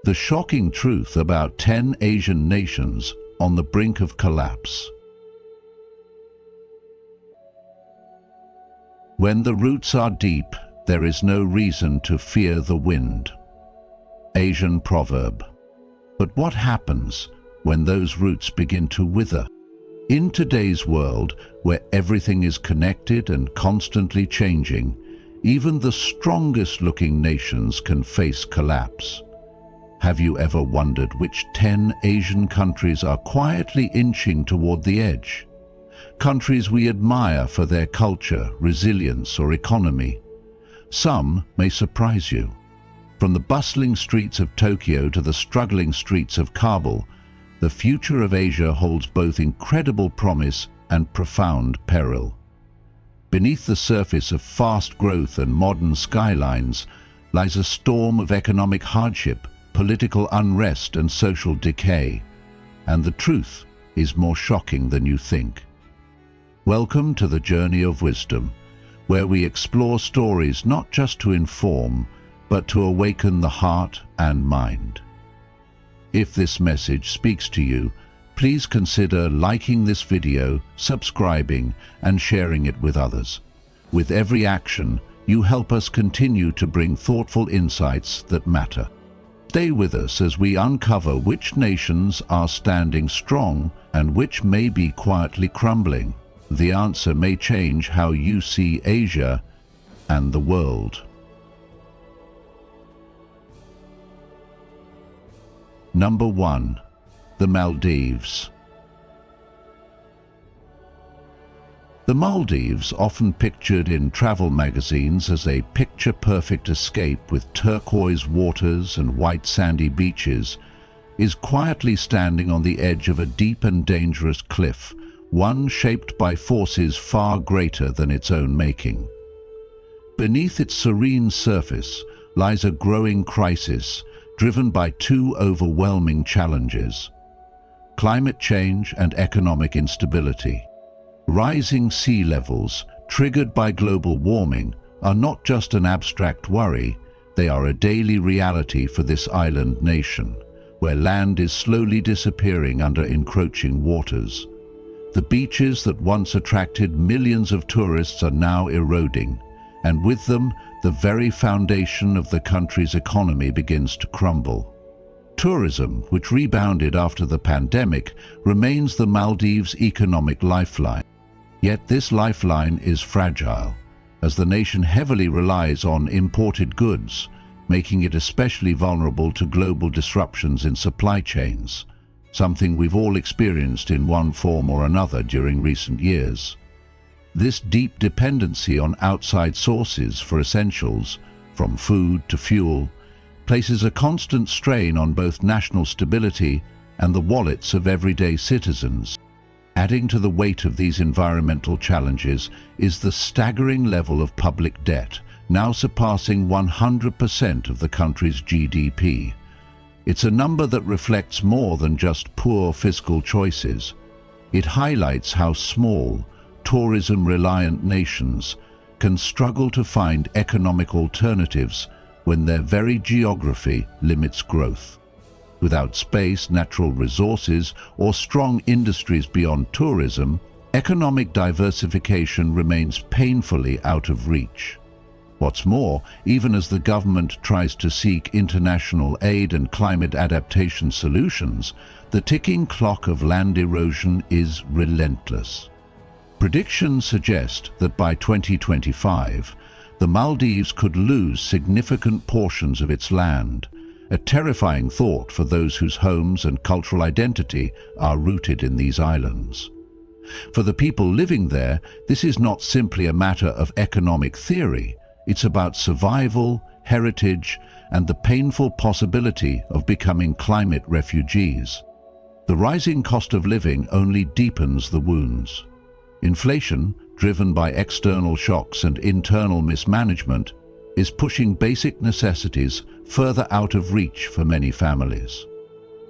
The shocking truth about 10 Asian nations on the brink of collapse. When the roots are deep, there is no reason to fear the wind. Asian proverb. But what happens when those roots begin to wither? In today's world, where everything is connected and constantly changing, even the strongest-looking nations can face collapse. Have you ever wondered which 10 Asian countries are quietly inching toward the edge? Countries we admire for their culture, resilience, or economy. Some may surprise you. From the bustling streets of Tokyo to the struggling streets of Kabul, the future of Asia holds both incredible promise and profound peril. Beneath the surface of fast growth and modern skylines lies a storm of economic hardship, political unrest, and social decay. And the truth is more shocking than you think. Welcome to the Journey of Wisdom, where we explore stories not just to inform, but to awaken the heart and mind. If this message speaks to you, please consider liking this video, subscribing, and sharing it with others. With every action, you help us continue to bring thoughtful insights that matter. Stay with us as we uncover which nations are standing strong and which may be quietly crumbling. The answer may change how you see Asia and the world. Number 1. The Maldives. The Maldives, often pictured in travel magazines as a picture-perfect escape with turquoise waters and white sandy beaches, is quietly standing on the edge of a deep and dangerous cliff, one shaped by forces far greater than its own making. Beneath its serene surface lies a growing crisis driven by two overwhelming challenges: climate change and economic instability. Rising sea levels, triggered by global warming, are not just an abstract worry, they are a daily reality for this island nation, where land is slowly disappearing under encroaching waters. The beaches that once attracted millions of tourists are now eroding, and with them, the very foundation of the country's economy begins to crumble. Tourism, which rebounded after the pandemic, remains the Maldives' economic lifeline. Yet this lifeline is fragile, as the nation heavily relies on imported goods, making it especially vulnerable to global disruptions in supply chains, something we've all experienced in one form or another during recent years. This deep dependency on outside sources for essentials, from food to fuel, places a constant strain on both national stability and the wallets of everyday citizens. Adding to the weight of these environmental challenges is the staggering level of public debt, now surpassing 100% of the country's GDP. It's a number that reflects more than just poor fiscal choices. It highlights how small, tourism-reliant nations can struggle to find economic alternatives when their very geography limits growth. Without space, natural resources, or strong industries beyond tourism, economic diversification remains painfully out of reach. What's more, even as the government tries to seek international aid and climate adaptation solutions, the ticking clock of land erosion is relentless. Predictions suggest that by 2025, the Maldives could lose significant portions of its land, a terrifying thought for those whose homes and cultural identity are rooted in these islands. For the people living there, this is not simply a matter of economic theory, it's about survival, heritage, and the painful possibility of becoming climate refugees. The rising cost of living only deepens the wounds. Inflation, driven by external shocks and internal mismanagement, is pushing basic necessities further out of reach for many families.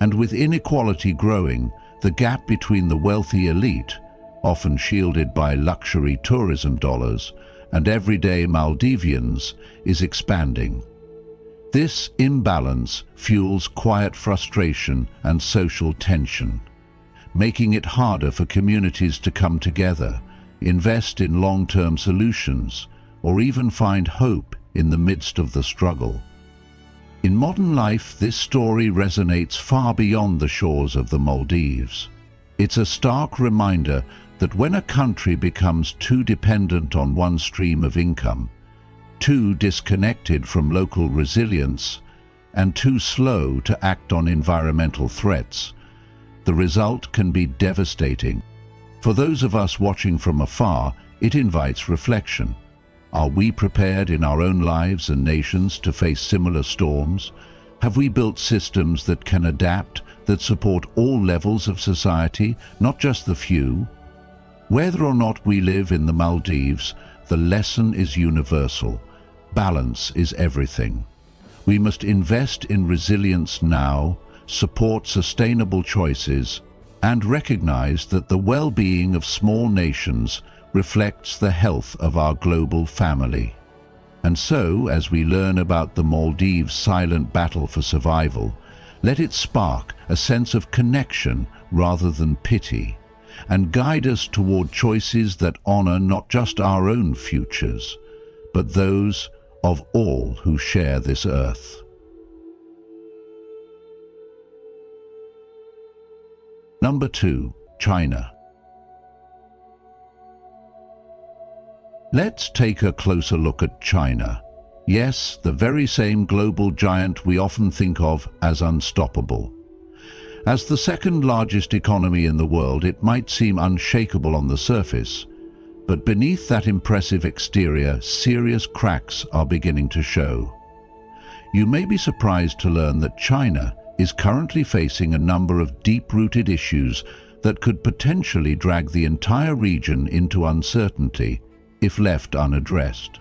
And with inequality growing, the gap between the wealthy elite, often shielded by luxury tourism dollars, and everyday Maldivians is expanding. This imbalance fuels quiet frustration and social tension, making it harder for communities to come together, invest in long-term solutions, or even find hope in the midst of the struggle. In modern life, this story resonates far beyond the shores of the Maldives. It's a stark reminder that when a country becomes too dependent on one stream of income, too disconnected from local resilience, and too slow to act on environmental threats, the result can be devastating. For those of us watching from afar, it invites reflection. Are we prepared in our own lives and nations to face similar storms? Have we built systems that can adapt, that support all levels of society, not just the few? Whether or not we live in the Maldives, the lesson is universal. Balance is everything. We must invest in resilience now, support sustainable choices, and recognize that the well-being of small nations reflects the health of our global family. And so, as we learn about the Maldives' silent battle for survival, let it spark a sense of connection rather than pity, and guide us toward choices that honor not just our own futures, but those of all who share this earth. Number 2. China. Let's take a closer look at China. Yes, the very same global giant we often think of as unstoppable. As the second largest economy in the world, it might seem unshakable on the surface, but beneath that impressive exterior, serious cracks are beginning to show. You may be surprised to learn that China is currently facing a number of deep-rooted issues that could potentially drag the entire region into uncertainty if left unaddressed.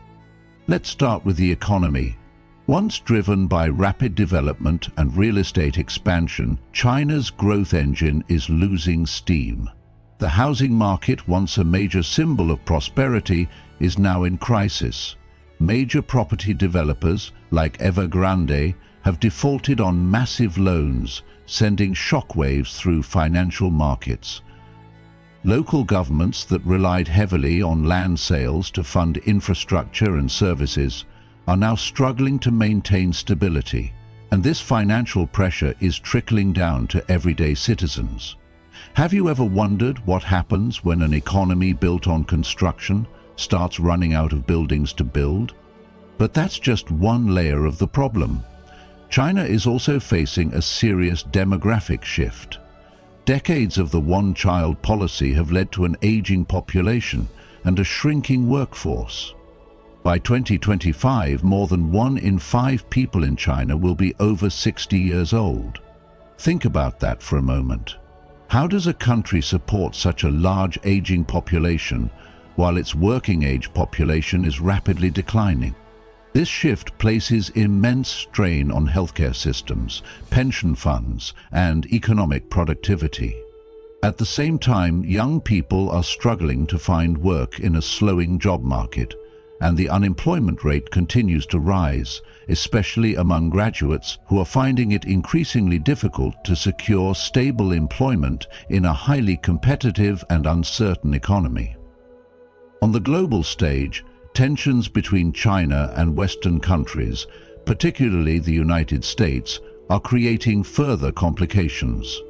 Let's start with the economy. Once driven by rapid development and real estate expansion, China's growth engine is losing steam. The housing market, once a major symbol of prosperity, is now in crisis. Major property developers, like Evergrande, have defaulted on massive loans, sending shockwaves through financial markets. Local governments that relied heavily on land sales to fund infrastructure and services are now struggling to maintain stability, and this financial pressure is trickling down to everyday citizens. Have you ever wondered what happens when an economy built on construction starts running out of buildings to build? But that's just one layer of the problem. China is also facing a serious demographic shift. Decades of the one-child policy have led to an aging population and a shrinking workforce. By 2025, more than 1 in 5 people in China will be over 60 years old. Think about that for a moment. How does a country support such a large aging population while its working-age population is rapidly declining? This shift places immense strain on healthcare systems, pension funds, and economic productivity. At the same time, young people are struggling to find work in a slowing job market, and the unemployment rate continues to rise, especially among graduates who are finding it increasingly difficult to secure stable employment in a highly competitive and uncertain economy. On the global stage, tensions between China and Western countries, particularly the United States, are creating further complications.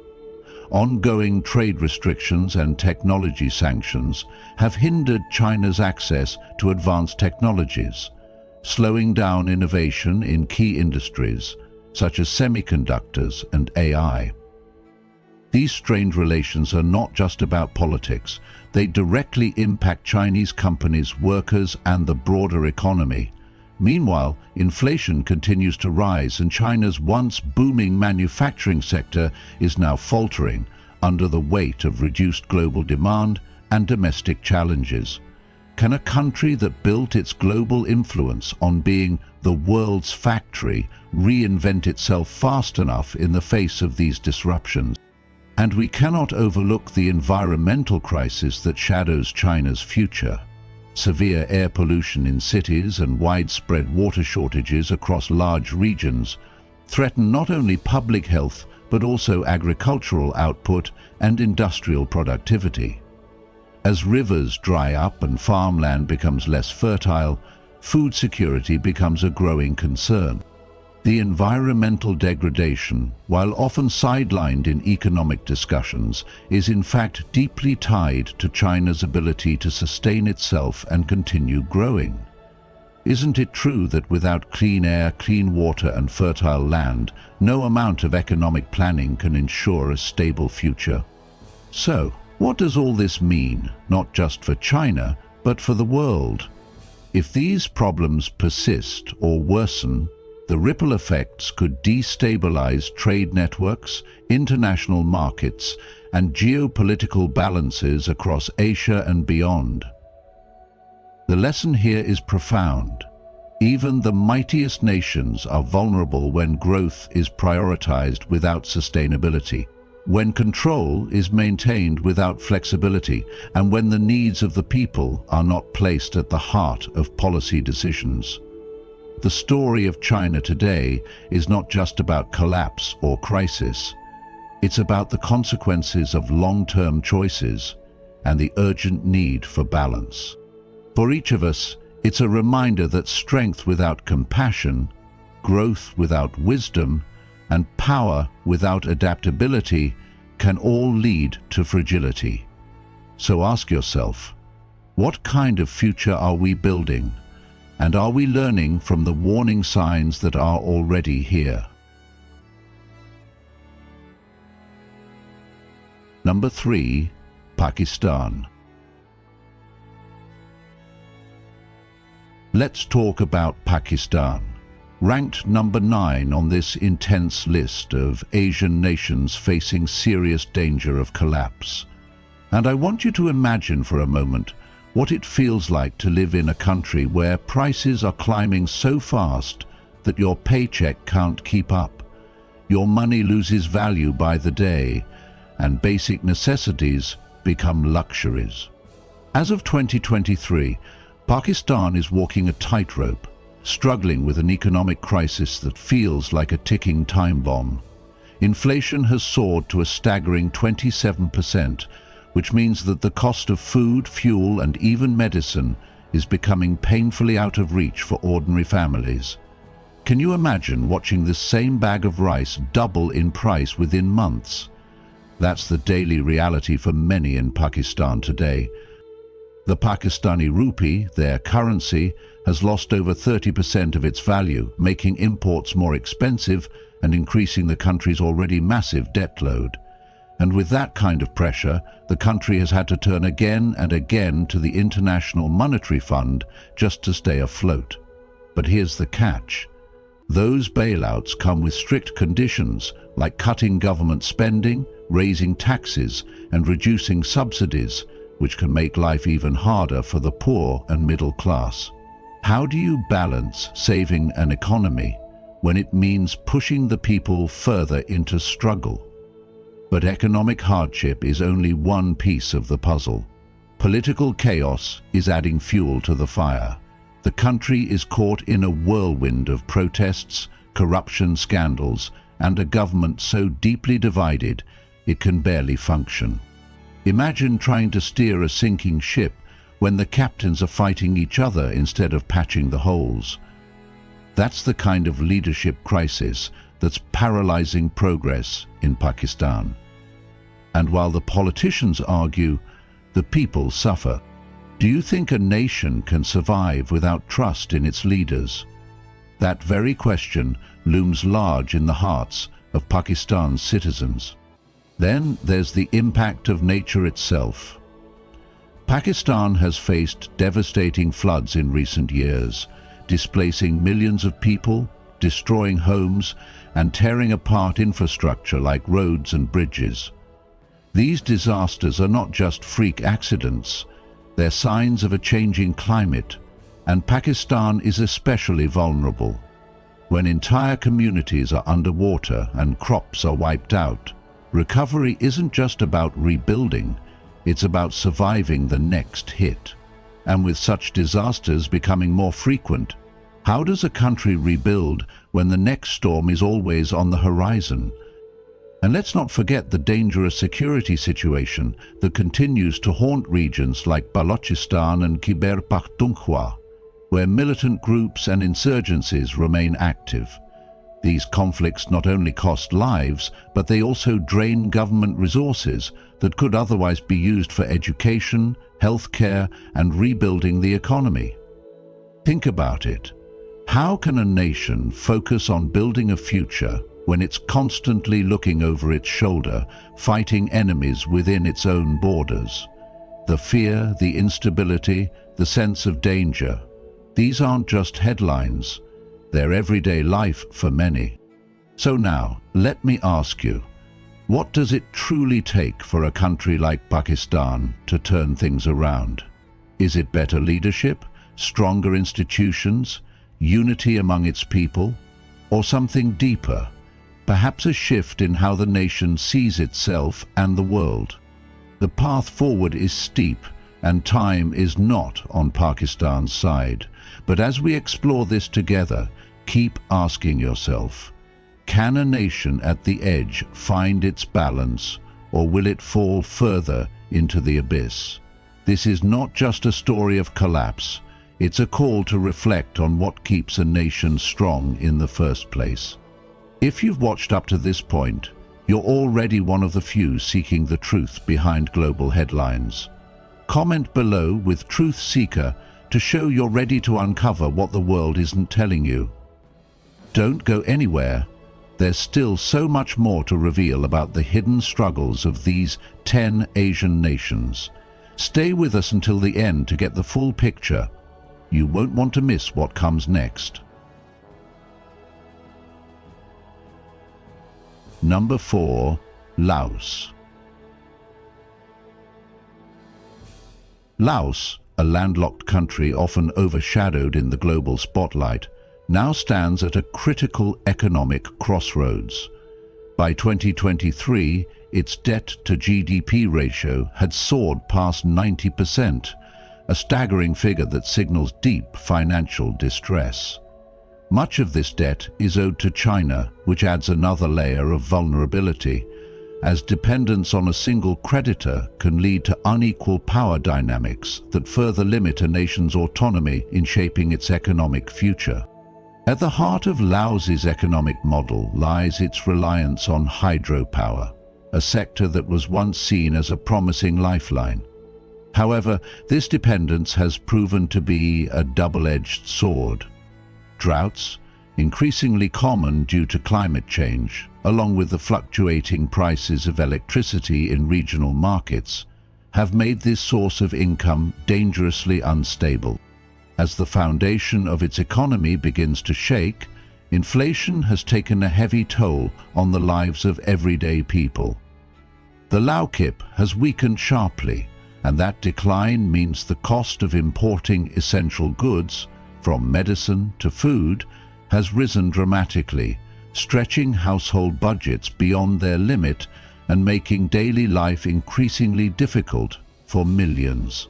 Ongoing trade restrictions and technology sanctions have hindered China's access to advanced technologies, slowing down innovation in key industries such as semiconductors and AI. These strained relations are not just about politics. They directly impact Chinese companies, workers, and the broader economy. Meanwhile, inflation continues to rise, and China's once booming manufacturing sector is now faltering under the weight of reduced global demand and domestic challenges. Can a country that built its global influence on being the world's factory reinvent itself fast enough in the face of these disruptions? And we cannot overlook the environmental crisis that shadows China's future. Severe air pollution in cities and widespread water shortages across large regions threaten not only public health but also agricultural output and industrial productivity. As rivers dry up and farmland becomes less fertile, food security becomes a growing concern. The environmental degradation, while often sidelined in economic discussions, is in fact deeply tied to China's ability to sustain itself and continue growing. Isn't it true that without clean air, clean water and fertile land, no amount of economic planning can ensure a stable future? So, what does all this mean, not just for China, but for the world? If these problems persist or worsen, the ripple effects could destabilize trade networks, international markets, and geopolitical balances across Asia and beyond. The lesson here is profound. Even the mightiest nations are vulnerable when growth is prioritized without sustainability, when control is maintained without flexibility, and when the needs of the people are not placed at the heart of policy decisions. The story of China today is not just about collapse or crisis. It's about the consequences of long-term choices and the urgent need for balance. For each of us, it's a reminder that strength without compassion, growth without wisdom, and power without adaptability can all lead to fragility. So ask yourself, what kind of future are we building? And are we learning from the warning signs that are already here? Number 3, Pakistan. Let's talk about Pakistan. Ranked number 9 on this intense list of Asian nations facing serious danger of collapse. And I want you to imagine for a moment what it feels like to live in a country where prices are climbing so fast that your paycheck can't keep up. Your money loses value by the day, and basic necessities become luxuries. As of 2023, Pakistan is walking a tightrope, struggling with an economic crisis that feels like a ticking time bomb. Inflation has soared to a staggering 27%, which means that the cost of food, fuel, and even medicine is becoming painfully out of reach for ordinary families. Can you imagine watching this same bag of rice double in price within months? That's the daily reality for many in Pakistan today. The Pakistani rupee, their currency, has lost over 30% of its value, making imports more expensive and increasing the country's already massive debt load. And with that kind of pressure, the country has had to turn again and again to the International Monetary Fund just to stay afloat. But here's the catch. Those bailouts come with strict conditions like cutting government spending, raising taxes, and reducing subsidies, which can make life even harder for the poor and middle class. How do you balance saving an economy when it means pushing the people further into struggle? But economic hardship is only one piece of the puzzle. Political chaos is adding fuel to the fire. The country is caught in a whirlwind of protests, corruption scandals, and a government so deeply divided it can barely function. Imagine trying to steer a sinking ship when the captains are fighting each other instead of patching the holes. That's the kind of leadership crisis that's paralyzing progress in Pakistan. And while the politicians argue, the people suffer. Do you think a nation can survive without trust in its leaders? That very question looms large in the hearts of Pakistan's citizens. Then there's the impact of nature itself. Pakistan has faced devastating floods in recent years, displacing millions of people, destroying homes, and tearing apart infrastructure like roads and bridges. These disasters are not just freak accidents, they're signs of a changing climate, and Pakistan is especially vulnerable. When entire communities are underwater and crops are wiped out, recovery isn't just about rebuilding, it's about surviving the next hit. and with such disasters becoming more frequent, how does a country rebuild when the next storm is always on the horizon? And let's not forget the dangerous security situation that continues to haunt regions like Balochistan and Khyber Pakhtunkhwa, where militant groups and insurgencies remain active. These conflicts not only cost lives, but they also drain government resources that could otherwise be used for education, healthcare, and rebuilding the economy. Think about it. How can a nation focus on building a future when it's constantly looking over its shoulder, fighting enemies within its own borders? The fear, the instability, the sense of danger, these aren't just headlines, they're everyday life for many. So now, let me ask you, what does it truly take for a country like Pakistan to turn things around? Is it better leadership, stronger institutions, unity among its people, or something deeper, perhaps a shift in how the nation sees itself and the world? The path forward is steep, and time is not on Pakistan's side. But as we explore this together, keep asking yourself, can a nation at the edge find its balance, or will it fall further into the abyss? This is not just a story of collapse, it's a call to reflect on what keeps a nation strong in the first place. If you've watched up to this point, you're already one of the few seeking the truth behind global headlines. Comment below with Truth Seeker to show you're ready to uncover what the world isn't telling you. Don't go anywhere. There's still so much more to reveal about the hidden struggles of these 10 Asian nations. Stay with us until the end to get the full picture. You won't want to miss what comes next. Number 4. Laos. Laos, a landlocked country often overshadowed in the global spotlight, now stands at a critical economic crossroads. By 2023, its debt-to-GDP ratio had soared past 90%, a staggering figure that signals deep financial distress. Much of this debt is owed to China, which adds another layer of vulnerability, as dependence on a single creditor can lead to unequal power dynamics that further limit a nation's autonomy in shaping its economic future. At the heart of Laos's economic model lies its reliance on hydropower, a sector that was once seen as a promising lifeline. However, this dependence has proven to be a double-edged sword. Droughts, increasingly common due to climate change, along with the fluctuating prices of electricity in regional markets, have made this source of income dangerously unstable. As the foundation of its economy begins to shake, inflation has taken a heavy toll on the lives of everyday people. The Lao kip has weakened sharply, and that decline means the cost of importing essential goods, from medicine to food, has risen dramatically, stretching household budgets beyond their limit and making daily life increasingly difficult for millions.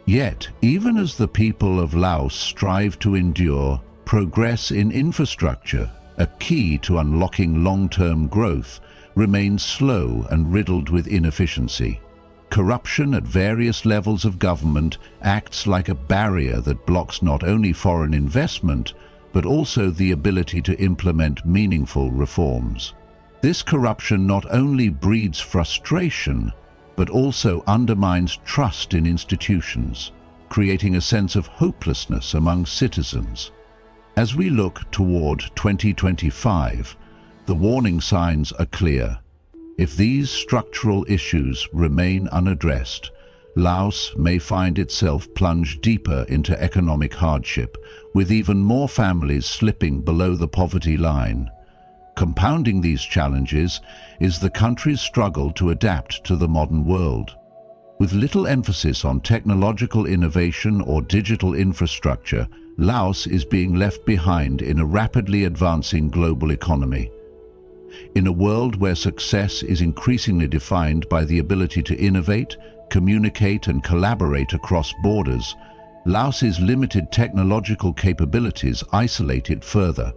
Yet, even as the people of Laos strive to endure, progress in infrastructure, a key to unlocking long-term growth, remains slow and riddled with inefficiency. Corruption at various levels of government acts like a barrier that blocks not only foreign investment, but also the ability to implement meaningful reforms. This corruption not only breeds frustration, but also undermines trust in institutions, creating a sense of hopelessness among citizens. As we look toward 2025, the warning signs are clear. If these structural issues remain unaddressed, Laos may find itself plunged deeper into economic hardship, with even more families slipping below the poverty line. Compounding these challenges is the country's struggle to adapt to the modern world. With little emphasis on technological innovation or digital infrastructure, Laos is being left behind in a rapidly advancing global economy. In a world where success is increasingly defined by the ability to innovate, communicate and collaborate across borders, Laos's limited technological capabilities isolate it further,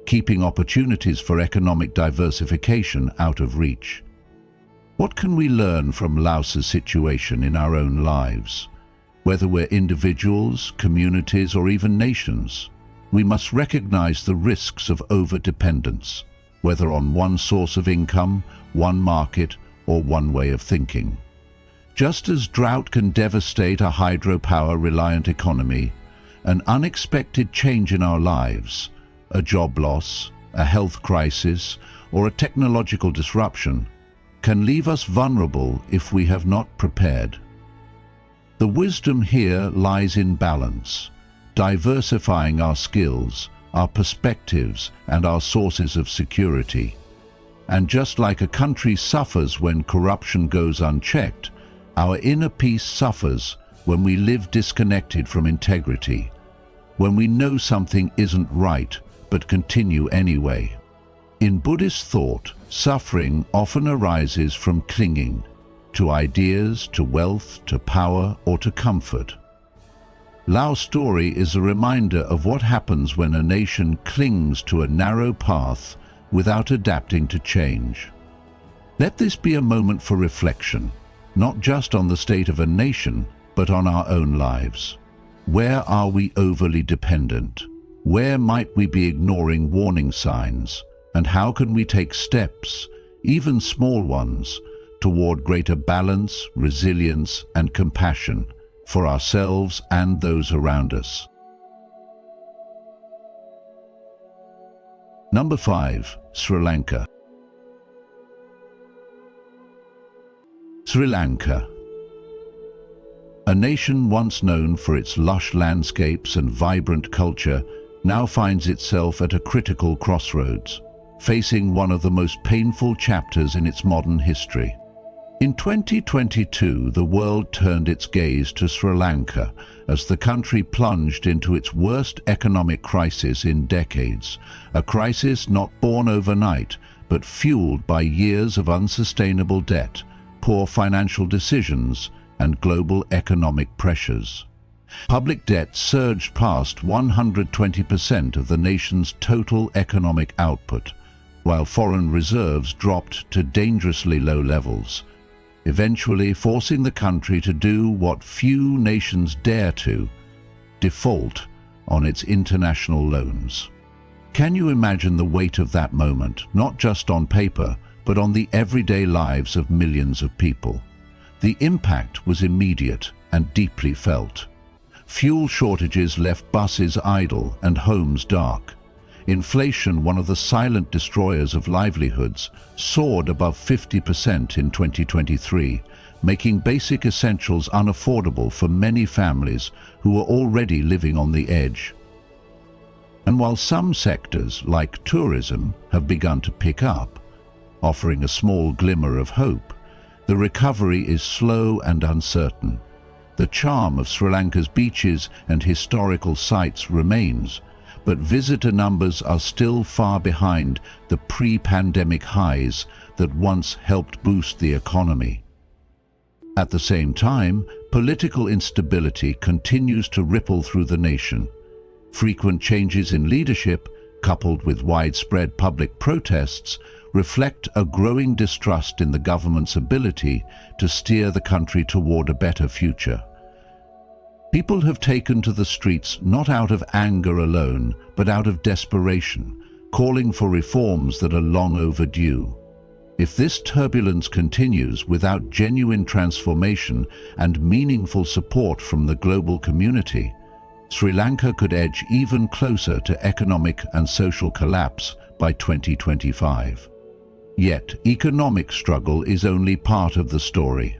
keeping opportunities for economic diversification out of reach. What can we learn from Laos's situation in our own lives? Whether we're individuals, communities, or even nations, we must recognize the risks of over-dependence, whether on one source of income, one market, or one way of thinking. Just as drought can devastate a hydropower-reliant economy, an unexpected change in our lives, a job loss, a health crisis, or a technological disruption, can leave us vulnerable if we have not prepared. The wisdom here lies in balance, diversifying our skills, our perspectives, and our sources of security. And just like a country suffers when corruption goes unchecked, our inner peace suffers when we live disconnected from integrity, when we know something isn't right but continue anyway. In Buddhist thought, suffering often arises from clinging to ideas, to wealth, to power, or to comfort. Laos' story is a reminder of what happens when a nation clings to a narrow path without adapting to change. Let this be a moment for reflection, not just on the state of a nation, but on our own lives. Where are we overly dependent? Where might we be ignoring warning signs? And how can we take steps, even small ones, toward greater balance, resilience, and compassion for ourselves and those around us? Number 5. Sri Lanka. Sri Lanka. A nation once known for its lush landscapes and vibrant culture now finds itself at a critical crossroads, facing one of the most painful chapters in its modern history. In 2022, the world turned its gaze to Sri Lanka as the country plunged into its worst economic crisis in decades, a crisis not born overnight, but fueled by years of unsustainable debt, poor financial decisions, and global economic pressures. Public debt surged past 120% of the nation's total economic output, while foreign reserves dropped to dangerously low levels, eventually forcing the country to do what few nations dare to: default on its international loans. Can you imagine the weight of that moment, not just on paper, but on the everyday lives of millions of people? The impact was immediate and deeply felt. Fuel shortages left buses idle and homes dark. Inflation, one of the silent destroyers of livelihoods, soared above 50% in 2023, making basic essentials unaffordable for many families who were already living on the edge. And while some sectors, like tourism, have begun to pick up, offering a small glimmer of hope, the recovery is slow and uncertain. The charm of Sri Lanka's beaches and historical sites remains, but visitor numbers are still far behind the pre-pandemic highs that once helped boost the economy. At the same time, political instability continues to ripple through the nation. Frequent changes in leadership, coupled with widespread public protests, reflect a growing distrust in the government's ability to steer the country toward a better future. People have taken to the streets not out of anger alone, but out of desperation, calling for reforms that are long overdue. If this turbulence continues without genuine transformation and meaningful support from the global community, Sri Lanka could edge even closer to economic and social collapse by 2025. Yet, economic struggle is only part of the story.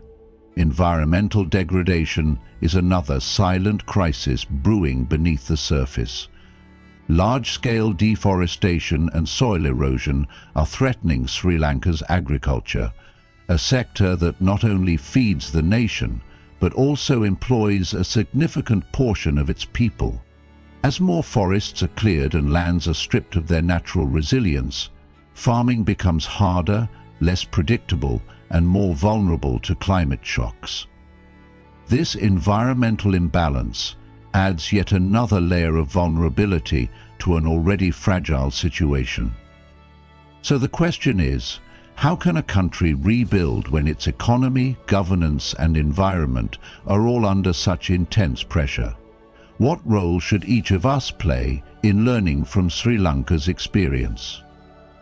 Environmental degradation is another silent crisis brewing beneath the surface. Large-scale deforestation and soil erosion are threatening Sri Lanka's agriculture, a sector that not only feeds the nation, but also employs a significant portion of its people. As more forests are cleared and lands are stripped of their natural resilience, farming becomes harder, less predictable, and more vulnerable to climate shocks. This environmental imbalance, adds yet another layer of vulnerability to an already fragile situation. So the question is, how can a country rebuild when its economy, governance and environment are all under such intense pressure? What role should each of us play in learning from Sri Lanka's experience?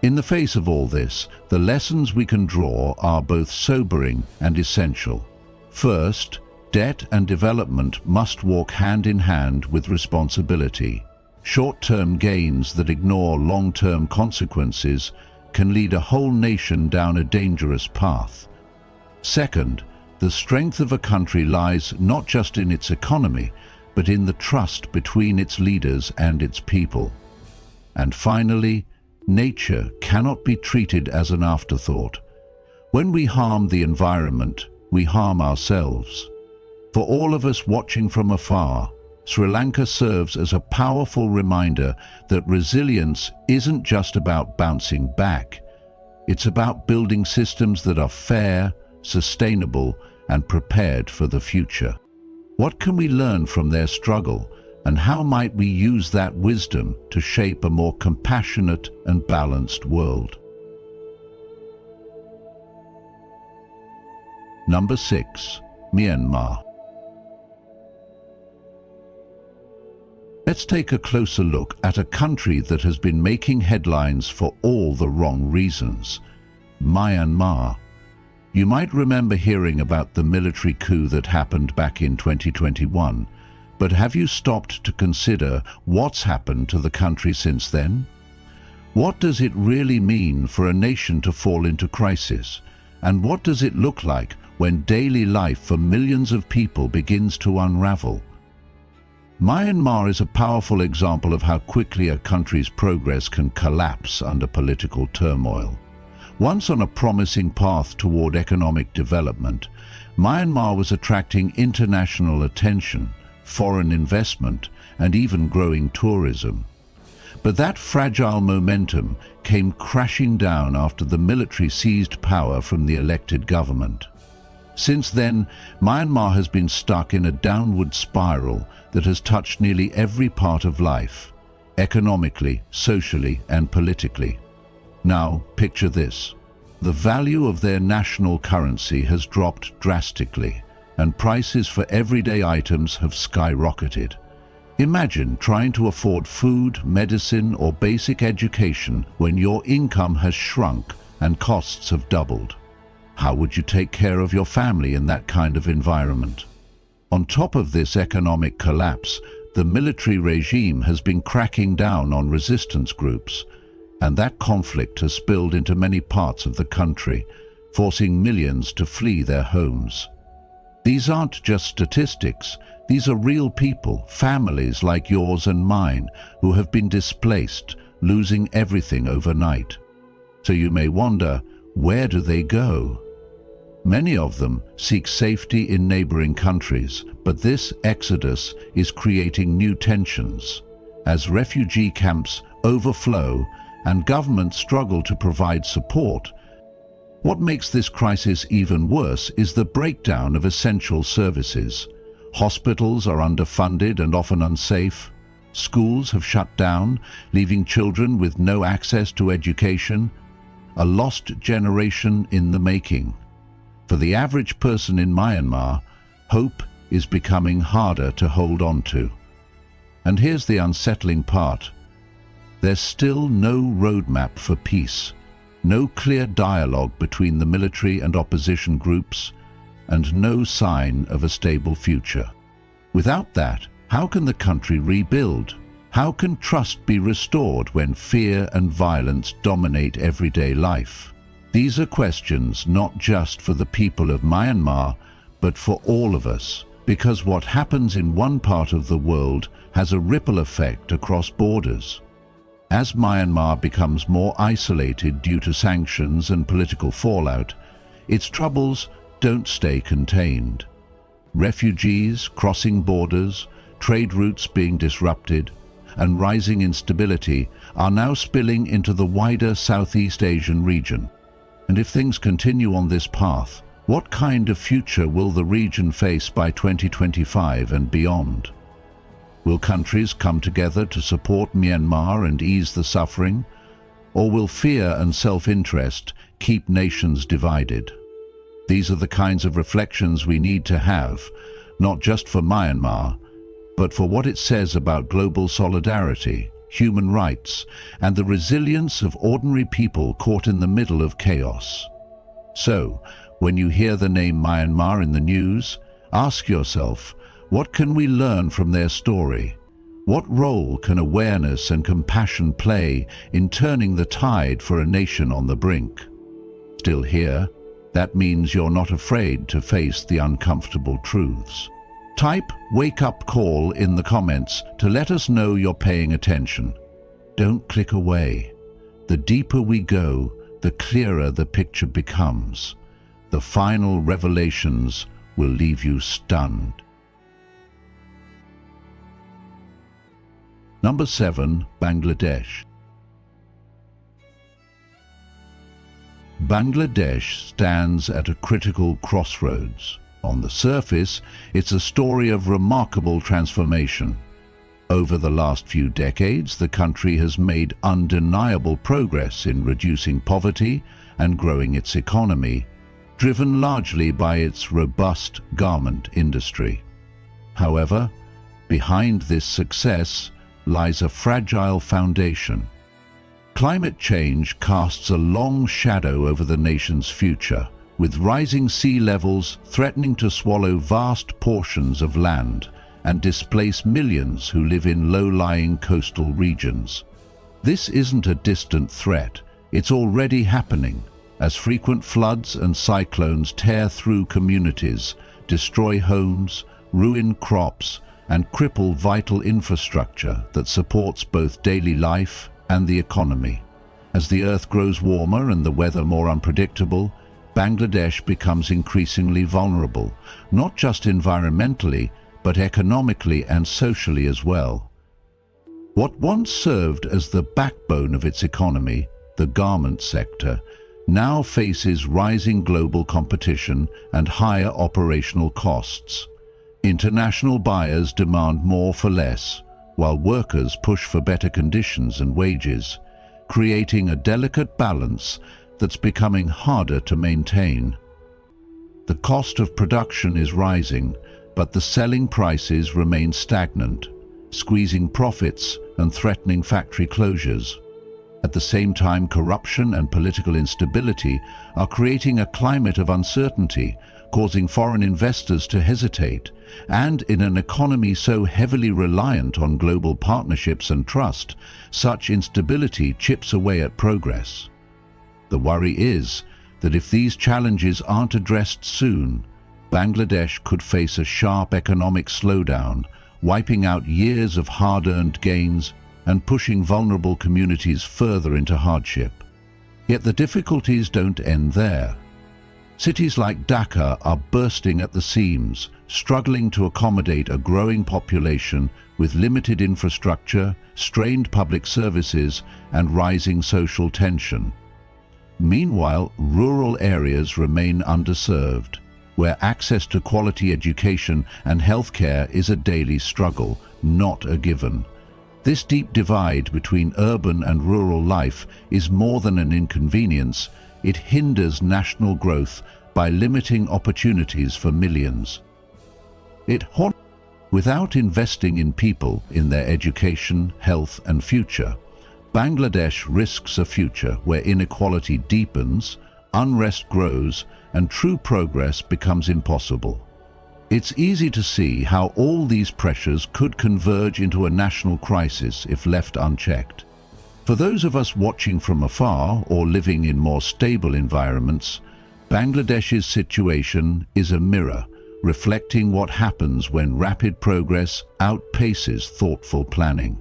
In the face of all this, the lessons we can draw are both sobering and essential. First, debt and development must walk hand in hand with responsibility. Short-term gains that ignore long-term consequences can lead a whole nation down a dangerous path. Second, the strength of a country lies not just in its economy, but in the trust between its leaders and its people. And finally, nature cannot be treated as an afterthought. When we harm the environment, we harm ourselves. For all of us watching from afar, Sri Lanka serves as a powerful reminder that resilience isn't just about bouncing back. It's about building systems that are fair, sustainable, and prepared for the future. What can we learn from their struggle, and how might we use that wisdom to shape a more compassionate and balanced world? Number 6. Myanmar. Let's take a closer look at a country that has been making headlines for all the wrong reasons. Myanmar. You might remember hearing about the military coup that happened back in 2021, but have you stopped to consider what's happened to the country since then? What does it really mean for a nation to fall into crisis? And what does it look like when daily life for millions of people begins to unravel? Myanmar is a powerful example of how quickly a country's progress can collapse under political turmoil. Once on a promising path toward economic development, Myanmar was attracting international attention, foreign investment, and even growing tourism. But that fragile momentum came crashing down after the military seized power from the elected government. Since then, Myanmar has been stuck in a downward spiral that has touched nearly every part of life, economically, socially, and politically. Now, picture this. The value of their national currency has dropped drastically, and prices for everyday items have skyrocketed. Imagine trying to afford food, medicine, or basic education when your income has shrunk and costs have doubled. How would you take care of your family in that kind of environment? On top of this economic collapse, the military regime has been cracking down on resistance groups, and that conflict has spilled into many parts of the country, forcing millions to flee their homes. These aren't just statistics, these are real people, families like yours and mine, who have been displaced, losing everything overnight. So you may wonder, where do they go? Many of them seek safety in neighboring countries, but this exodus is creating new tensions. As refugee camps overflow and governments struggle to provide support, what makes this crisis even worse is the breakdown of essential services. Hospitals are underfunded and often unsafe. Schools have shut down, leaving children with no access to education. A lost generation in the making. For the average person in Myanmar, hope is becoming harder to hold on to. And here's the unsettling part. There's still no roadmap for peace, no clear dialogue between the military and opposition groups, and no sign of a stable future. Without that, how can the country rebuild? How can trust be restored when fear and violence dominate everyday life? These are questions not just for the people of Myanmar, but for all of us, because what happens in one part of the world has a ripple effect across borders. As Myanmar becomes more isolated due to sanctions and political fallout, its troubles don't stay contained. Refugees crossing borders, trade routes being disrupted, and rising instability are now spilling into the wider Southeast Asian region. And if things continue on this path, what kind of future will the region face by 2025 and beyond? Will countries come together to support Myanmar and ease the suffering? Or will fear and self-interest keep nations divided? These are the kinds of reflections we need to have, not just for Myanmar, but for what it says about global solidarity, human rights, and the resilience of ordinary people caught in the middle of chaos. So, when you hear the name Myanmar in the news, ask yourself, what can we learn from their story? What role can awareness and compassion play in turning the tide for a nation on the brink? Still here, that means you're not afraid to face the uncomfortable truths. Type "wake up call" in the comments to let us know you're paying attention. Don't click away. The deeper we go, the clearer the picture becomes. The final revelations will leave you stunned. Number 7. Bangladesh. Bangladesh stands at a critical crossroads. On the surface, it's a story of remarkable transformation. Over the last few decades, the country has made undeniable progress in reducing poverty and growing its economy, driven largely by its robust garment industry. However, behind this success lies a fragile foundation. Climate change casts a long shadow over the nation's future, with rising sea levels threatening to swallow vast portions of land and displace millions who live in low-lying coastal regions. This isn't a distant threat, it's already happening, as frequent floods and cyclones tear through communities, destroy homes, ruin crops, and cripple vital infrastructure that supports both daily life and the economy. As the earth grows warmer and the weather more unpredictable, Bangladesh becomes increasingly vulnerable, not just environmentally, but economically and socially as well. What once served as the backbone of its economy, the garment sector, now faces rising global competition and higher operational costs. International buyers demand more for less, while workers push for better conditions and wages, creating a delicate balance that's becoming harder to maintain. The cost of production is rising, but the selling prices remain stagnant, squeezing profits and threatening factory closures. At the same time, corruption and political instability are creating a climate of uncertainty, causing foreign investors to hesitate, and in an economy so heavily reliant on global partnerships and trust, such instability chips away at progress. The worry is that if these challenges aren't addressed soon, Bangladesh could face a sharp economic slowdown, wiping out years of hard-earned gains and pushing vulnerable communities further into hardship. Yet the difficulties don't end there. Cities like Dhaka are bursting at the seams, struggling to accommodate a growing population with limited infrastructure, strained public services, and rising social tension. Meanwhile, rural areas remain underserved, where access to quality education and healthcare is a daily struggle, not a given. This deep divide between urban and rural life is more than an inconvenience. It hinders national growth by limiting opportunities for millions. Without investing in people, in their education, health, and future, Bangladesh risks a future where inequality deepens, unrest grows, and true progress becomes impossible. It's easy to see how all these pressures could converge into a national crisis if left unchecked. For those of us watching from afar or living in more stable environments, Bangladesh's situation is a mirror, reflecting what happens when rapid progress outpaces thoughtful planning.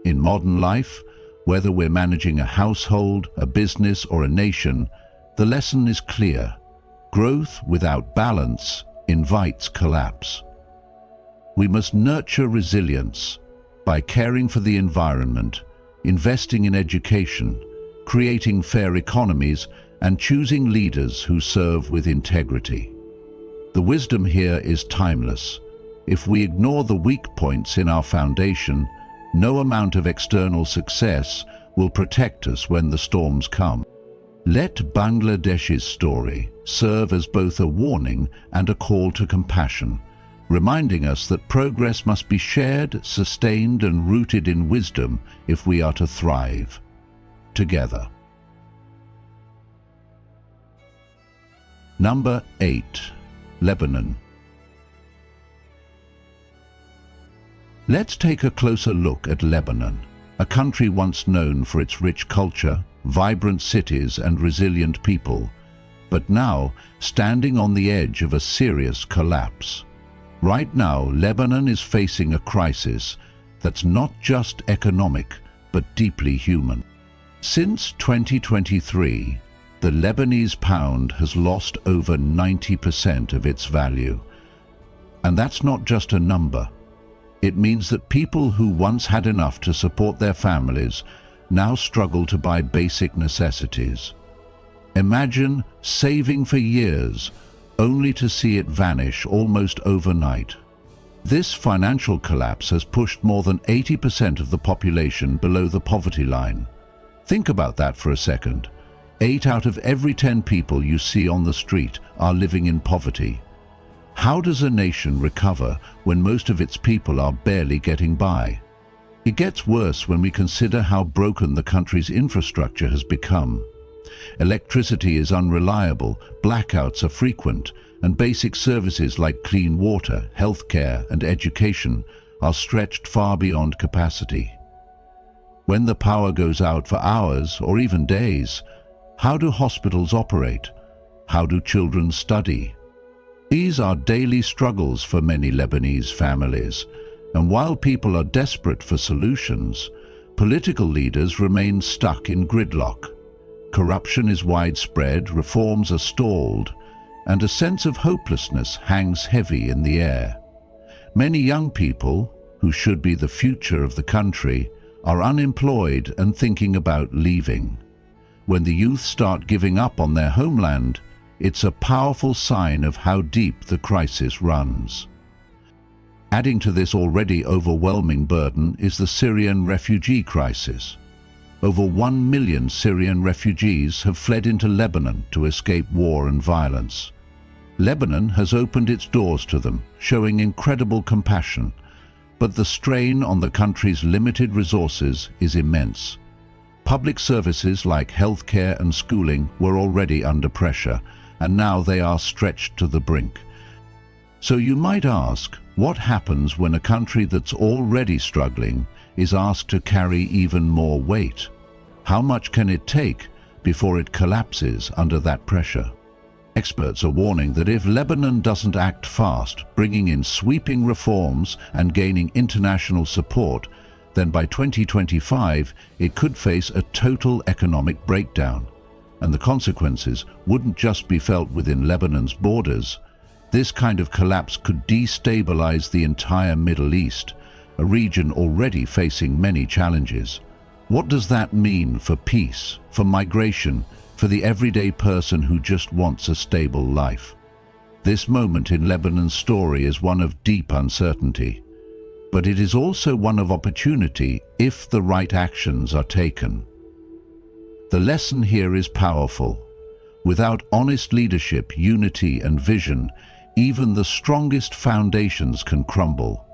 In modern life, whether we're managing a household, a business, or a nation, the lesson is clear. Growth without balance invites collapse. We must nurture resilience by caring for the environment, investing in education, creating fair economies, and choosing leaders who serve with integrity. The wisdom here is timeless. If we ignore the weak points in our foundation, no amount of external success will protect us when the storms come. Let Bangladesh's story serve as both a warning and a call to compassion, reminding us that progress must be shared, sustained, and rooted in wisdom if we are to thrive together. Number 8. Lebanon. Let's take a closer look at Lebanon, a country once known for its rich culture, vibrant cities, and resilient people, but now standing on the edge of a serious collapse. Right now, Lebanon is facing a crisis that's not just economic, but deeply human. Since 2023, the Lebanese pound has lost over 90% of its value. And that's not just a number. It means that people who once had enough to support their families now struggle to buy basic necessities. Imagine saving for years, only to see it vanish almost overnight. This financial collapse has pushed more than 80% of the population below the poverty line. Think about that for a second. 8 out of every 10 people you see on the street are living in poverty. How does a nation recover when most of its people are barely getting by? It gets worse when we consider how broken the country's infrastructure has become. Electricity is unreliable, blackouts are frequent, and basic services like clean water, healthcare, and education are stretched far beyond capacity. When the power goes out for hours or even days, how do hospitals operate? How do children study? These are daily struggles for many Lebanese families, and while people are desperate for solutions, political leaders remain stuck in gridlock. Corruption is widespread, reforms are stalled, and a sense of hopelessness hangs heavy in the air. Many young people, who should be the future of the country, are unemployed and thinking about leaving. When the youth start giving up on their homeland, it's a powerful sign of how deep the crisis runs. Adding to this already overwhelming burden is the Syrian refugee crisis. Over 1 million Syrian refugees have fled into Lebanon to escape war and violence. Lebanon has opened its doors to them, showing incredible compassion, but the strain on the country's limited resources is immense. Public services like healthcare and schooling were already under pressure, and now they are stretched to the brink. So you might ask, what happens when a country that's already struggling is asked to carry even more weight? How much can it take before it collapses under that pressure? Experts are warning that if Lebanon doesn't act fast, bringing in sweeping reforms and gaining international support, then by 2025 it could face a total economic breakdown. And the consequences wouldn't just be felt within Lebanon's borders. This kind of collapse could destabilize the entire Middle East, a region already facing many challenges. What does that mean for peace, for migration, for the everyday person who just wants a stable life? This moment in Lebanon's story is one of deep uncertainty, but it is also one of opportunity if the right actions are taken. The lesson here is powerful. Without honest leadership, unity, and vision, even the strongest foundations can crumble.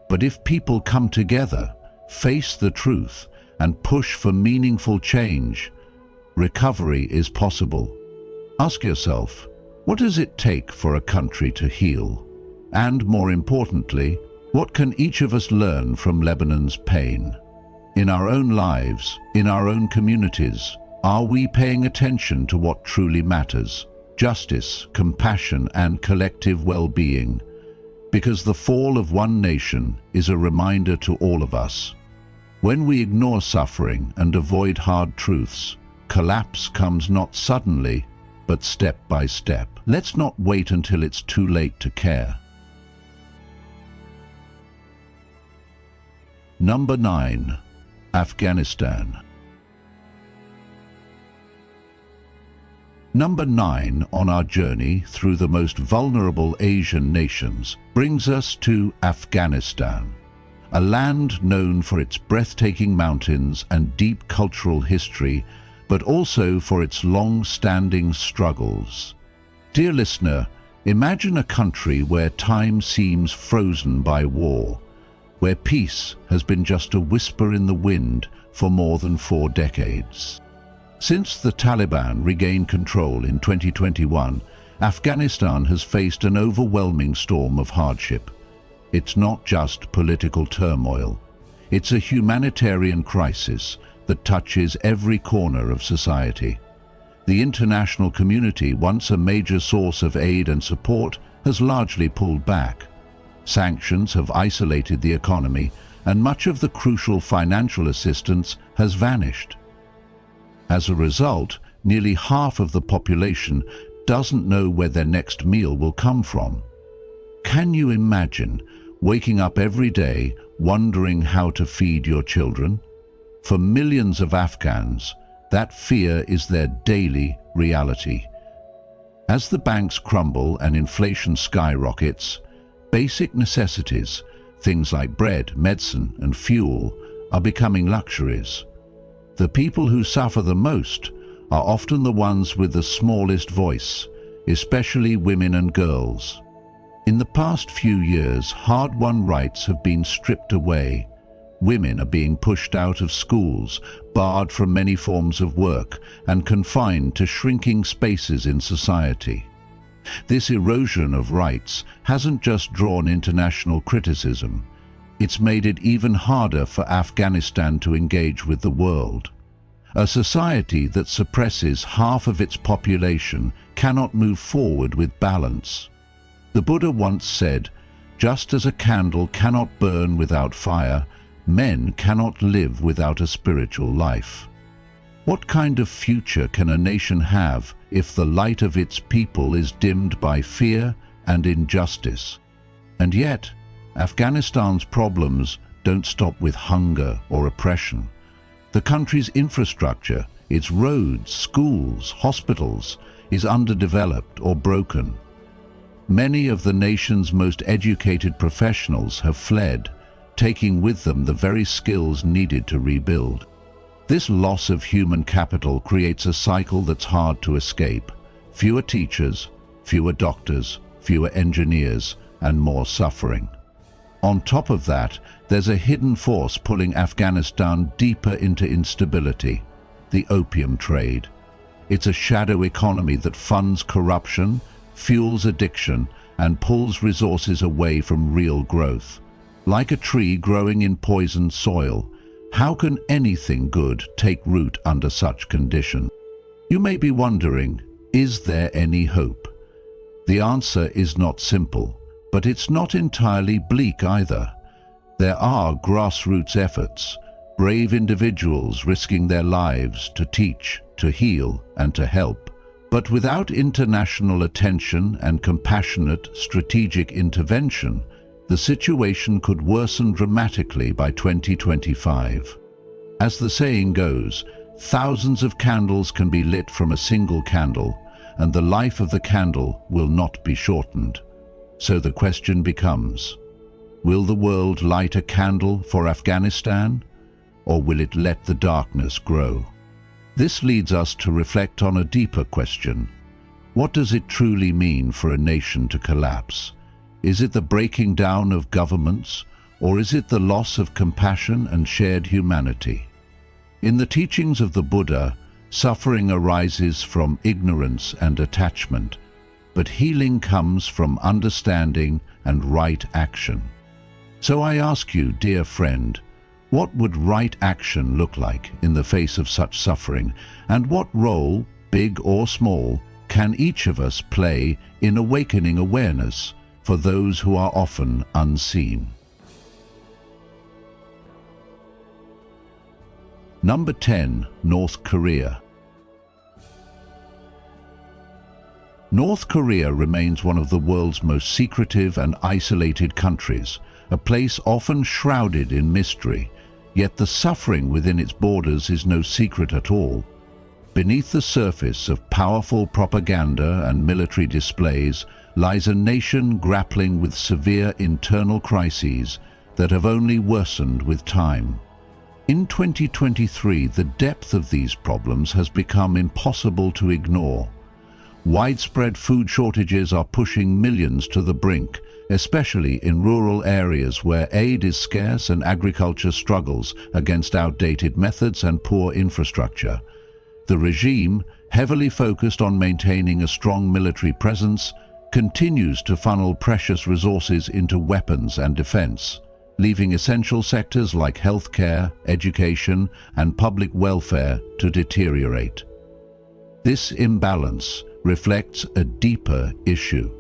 But if people come together, face the truth, and push for meaningful change, recovery is possible. Ask yourself, what does it take for a country to heal? And more importantly, what can each of us learn from Lebanon's pain? In our own lives, in our own communities, are we paying attention to what truly matters? Justice, compassion, and collective well-being. Because the fall of one nation is a reminder to all of us. When we ignore suffering and avoid hard truths, collapse comes not suddenly, but step by step. Let's not wait until it's too late to care. Number 9. Afghanistan. Number 9 on our journey through the most vulnerable Asian nations brings us to Afghanistan, a land known for its breathtaking mountains and deep cultural history, but also for its long-standing struggles. Dear listener, imagine a country where time seems frozen by war, where peace has been just a whisper in the wind for more than 4 decades. Since the Taliban regained control in 2021, Afghanistan has faced an overwhelming storm of hardship. It's not just political turmoil. It's a humanitarian crisis that touches every corner of society. The international community, once a major source of aid and support, has largely pulled back. Sanctions have isolated the economy, and much of the crucial financial assistance has vanished. As a result, nearly half of the population doesn't know where their next meal will come from. Can you imagine waking up every day wondering how to feed your children? For millions of Afghans, that fear is their daily reality. As the banks crumble and inflation skyrockets, basic necessities, things like bread, medicine, and fuel, are becoming luxuries. The people who suffer the most are often the ones with the smallest voice, especially women and girls. In the past few years, hard-won rights have been stripped away. Women are being pushed out of schools, barred from many forms of work, and confined to shrinking spaces in society. This erosion of rights hasn't just drawn international criticism. It's made it even harder for Afghanistan to engage with the world. A society that suppresses half of its population cannot move forward with balance. The Buddha once said, "Just as a candle cannot burn without fire, men cannot live without a spiritual life." What kind of future can a nation have if the light of its people is dimmed by fear and injustice? And yet, Afghanistan's problems don't stop with hunger or oppression. The country's infrastructure, its roads, schools, hospitals, is underdeveloped or broken. Many of the nation's most educated professionals have fled, taking with them the very skills needed to rebuild. This loss of human capital creates a cycle that's hard to escape. Fewer teachers, fewer doctors, fewer engineers, and more suffering. On top of that, there's a hidden force pulling Afghanistan deeper into instability: the opium trade. It's a shadow economy that funds corruption, fuels addiction, and pulls resources away from real growth. Like a tree growing in poisoned soil, how can anything good take root under such conditions? You may be wondering, is there any hope? The answer is not simple, but it's not entirely bleak either. There are grassroots efforts, brave individuals risking their lives to teach, to heal, and to help. But without international attention and compassionate, strategic intervention, the situation could worsen dramatically by 2025. As the saying goes, thousands of candles can be lit from a single candle, and the life of the candle will not be shortened. So the question becomes, will the world light a candle for Afghanistan, or will it let the darkness grow? This leads us to reflect on a deeper question. What does it truly mean for a nation to collapse? Is it the breaking down of governments, or is it the loss of compassion and shared humanity? In the teachings of the Buddha, suffering arises from ignorance and attachment, but healing comes from understanding and right action. So I ask you, dear friend, what would right action look like in the face of such suffering, and what role, big or small, can each of us play in awakening awareness for those who are often unseen? Number 10. North Korea. North Korea remains one of the world's most secretive and isolated countries, a place often shrouded in mystery, yet the suffering within its borders is no secret at all. Beneath the surface of powerful propaganda and military displays lies a nation grappling with severe internal crises that have only worsened with time. In 2023, the depth of these problems has become impossible to ignore. Widespread food shortages are pushing millions to the brink, especially in rural areas where aid is scarce and agriculture struggles against outdated methods and poor infrastructure. The regime, heavily focused on maintaining a strong military presence, continues to funnel precious resources into weapons and defense, leaving essential sectors like healthcare, education, and public welfare to deteriorate. This imbalance reflects a deeper issue.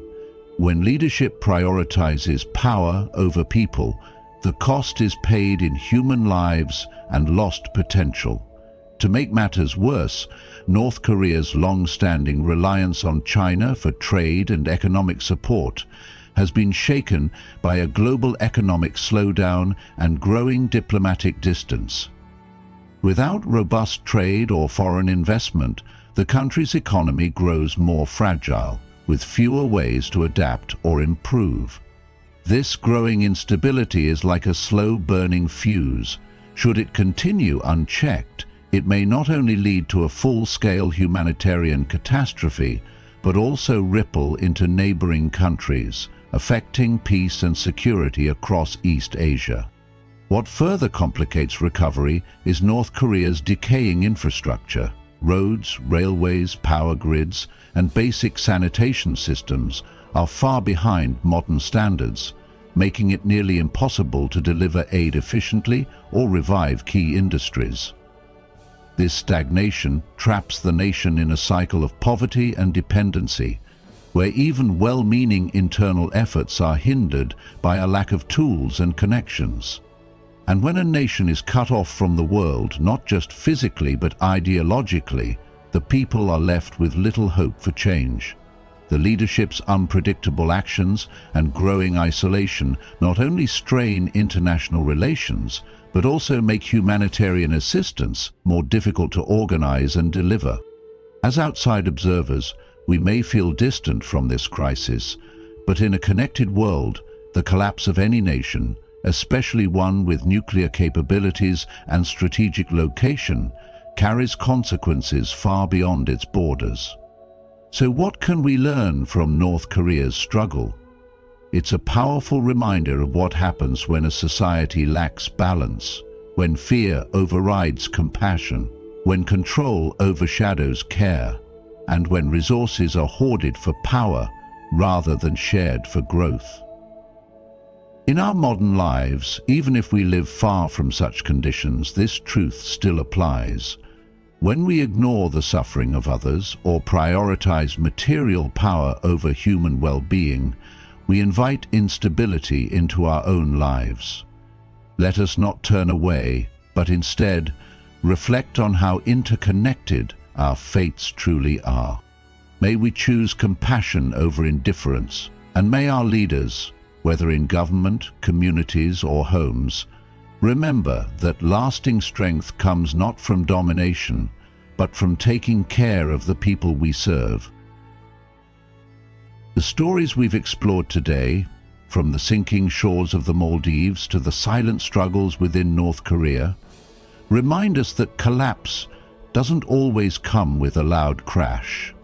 When leadership prioritizes power over people, the cost is paid in human lives and lost potential. To make matters worse, North Korea's long-standing reliance on China for trade and economic support has been shaken by a global economic slowdown and growing diplomatic distance. Without robust trade or foreign investment, the country's economy grows more fragile, with fewer ways to adapt or improve. This growing instability is like a slow-burning fuse. Should it continue unchecked, it may not only lead to a full-scale humanitarian catastrophe, but also ripple into neighboring countries, affecting peace and security across East Asia. What further complicates recovery is North Korea's decaying infrastructure. Roads, railways, power grids, and basic sanitation systems are far behind modern standards, making it nearly impossible to deliver aid efficiently or revive key industries. This stagnation traps the nation in a cycle of poverty and dependency, where even well-meaning internal efforts are hindered by a lack of tools and connections. And when a nation is cut off from the world, not just physically but ideologically, the people are left with little hope for change. The leadership's unpredictable actions and growing isolation not only strain international relations, but also make humanitarian assistance more difficult to organize and deliver. As outside observers, we may feel distant from this crisis, but in a connected world, the collapse of any nation, especially one with nuclear capabilities and strategic location, carries consequences far beyond its borders. So what can we learn from North Korea's struggle? It's a powerful reminder of what happens when a society lacks balance, when fear overrides compassion, when control overshadows care, and when resources are hoarded for power rather than shared for growth. In our modern lives, even if we live far from such conditions, this truth still applies. When we ignore the suffering of others or prioritize material power over human well-being, we invite instability into our own lives. Let us not turn away, but instead reflect on how interconnected our fates truly are. May we choose compassion over indifference, and may our leaders, whether in government, communities, or homes, remember that lasting strength comes not from domination, but from taking care of the people we serve. The stories we've explored today, from the sinking shores of the Maldives to the silent struggles within North Korea, remind us that collapse doesn't always come with a loud crash.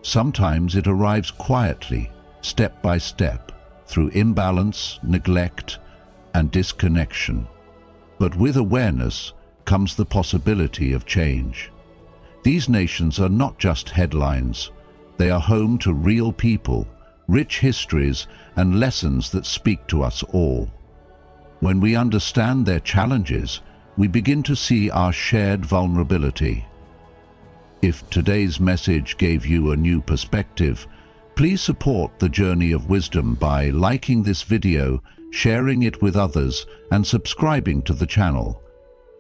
Sometimes it arrives quietly, step by step, through imbalance, neglect, and disconnection. But with awareness comes the possibility of change. These nations are not just headlines. They are home to real people, rich histories, and lessons that speak to us all. When we understand their challenges, we begin to see our shared vulnerability. If today's message gave you a new perspective, please support the Journey of Wisdom by liking this video, sharing it with others, and subscribing to the channel.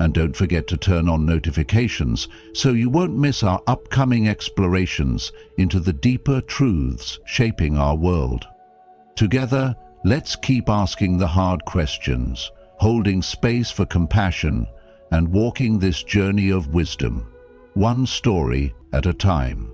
And don't forget to turn on notifications so you won't miss our upcoming explorations into the deeper truths shaping our world. Together, let's keep asking the hard questions, holding space for compassion, and walking this journey of wisdom. one story at a time.